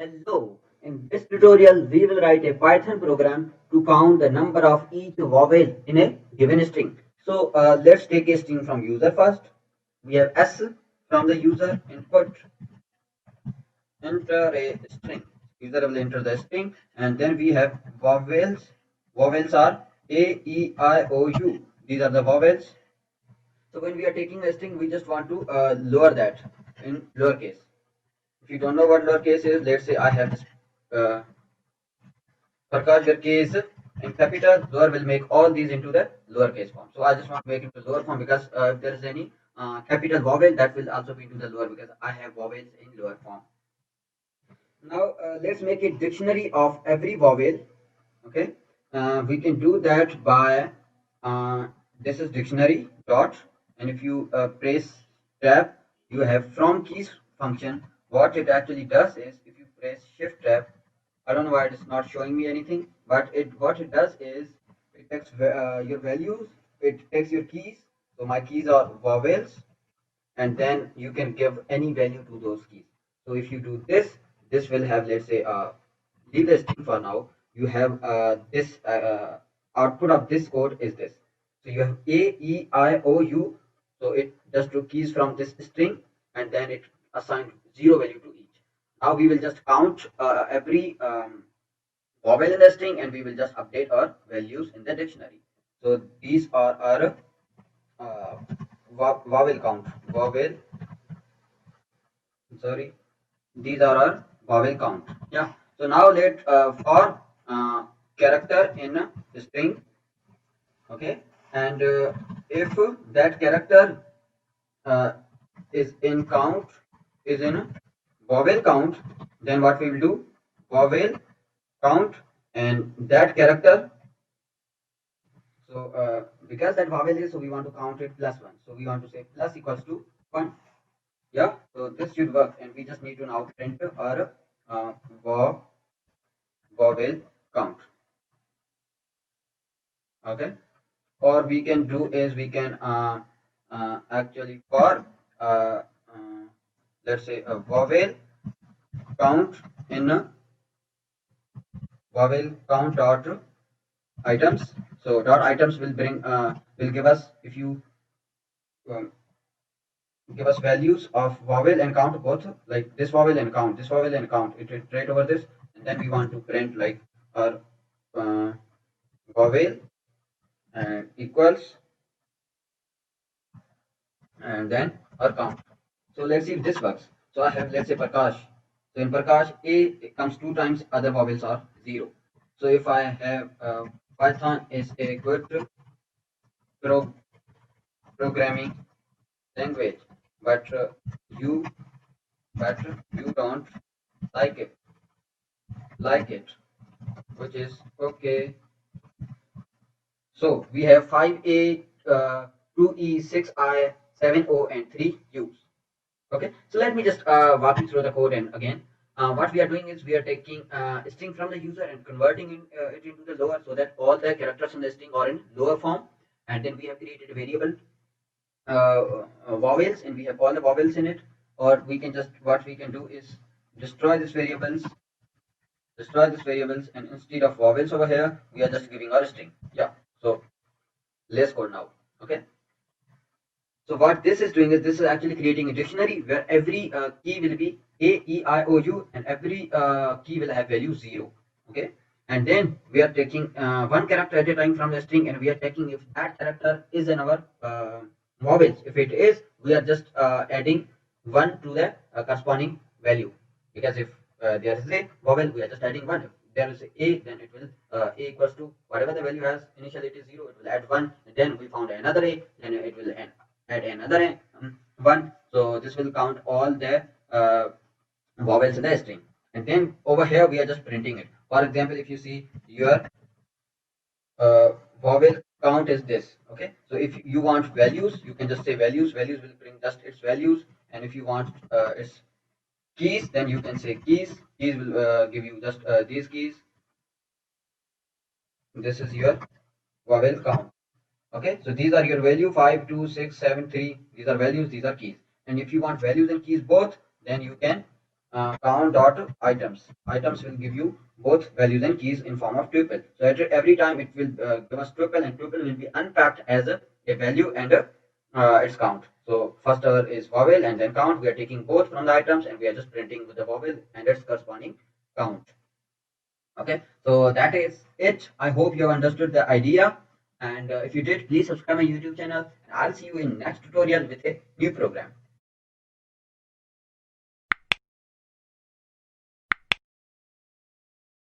Hello, in this tutorial we will write a Python program to count the number of each vowel in a given string. So let's take a string from user first. We have S from the user input, enter a string. User will enter the string and then we have vowels. Vowels are A, E, I, O, U. These are the vowels. So when we are taking a string, we just want to lower that in lowercase. If you don't know what lowercase is, let's say I have this uh, Prakash, your K is in capital, lower will make all these into the lowercase form. So I just want to make it to lower form because if there is any capital vowel, that will also be into the lower because I have vowels in lower form. Now let's make a dictionary of every vowel. Okay, we can do that by uh, this is dictionary dot, and if you press tab, you have from keys function. What it actually does is if you press shift tab, I don't know why it's not showing me anything, but it what it does is it takes your values, it takes your keys. So my keys are vowels, and then you can give any value to those keys. So if you do this, this will have, let's say, leave the string for now. You have this output of this code is this. So you have A, E, I, O, U. So it just took keys from this string and then it assigned zero value to each. Now we will just count every vowel in the string and we will just update our values in the dictionary. So these are our uh, vowel count. Vowel, sorry, these are our vowel count. Yeah. So now let for character in a string. Okay. And if that character uh, is in count, is in vowel count, then what we will do? Vowel count and that character. So because that vowel is, so we want to count it plus one. So we want to say plus equals to one. Yeah. So this should work, and we just need to now print our vowel count. Okay. Or we can do is we can actually for uh, let's say a vowel count in a vowel count dot items. So dot items will bring will give us if you um, give us values of vowel and count both, like this vowel and count, this vowel and count it will right over this, and then we want to print like our uh, vowel and equals and then our count. So let's see if this works. So I have, let's say, Prakash. So in Prakash A it comes two times, other vowels are zero. So if I have Python is a good pro- programming language, but you but you don't like it, which is okay. So we have 5A, 2E, 6I, 7O, and 3U's. Okay, so let me just walk you through the code and again. What we are doing is we are taking a string from the user and converting it into the lower so that all the characters in the string are in lower form. And then we have created a variable vowels and we have all the vowels in it. Or we can just, what we can do is destroy these variables, and instead of vowels over here, we are just giving our string. Yeah, so let's code now. Okay. So what this is doing is this is actually creating a dictionary where every key will be A, E, I, O, U, and every key will have value 0. Okay, and then we are taking one character at a time from the string, and we are taking if that character is in our vowels. If it is, we are just adding one to the corresponding value. Because if there is a vowel, we are just adding one. If there is a, then it will a equals to whatever the value has. Initially it is 0. It will add one. And then we found another a, then it will add another one. So this will count all the vowels in the string. And then over here we are just printing it. For example, if you see your uh, vowel count is this. Okay, so if you want values, you can just say values. Values will bring just its values. And if you want its keys, then you can say keys. Keys will give you just these keys. This is your vowel count. Okay, so these are your value 5, 2, 6, 7, 3. These are values, these are keys. And if you want values and keys both, then you can count dot items. Items will give you both values and keys in form of tuple. So every time it will give us tuple, and tuple will be unpacked as a value and its count. So first is vowel and then count. We are taking both from the items and we are just printing with the vowel and its corresponding count. Okay, so that is it. I hope you have understood the idea. And if you did, please subscribe my YouTube channel. And I'll see you in next tutorial with a new program.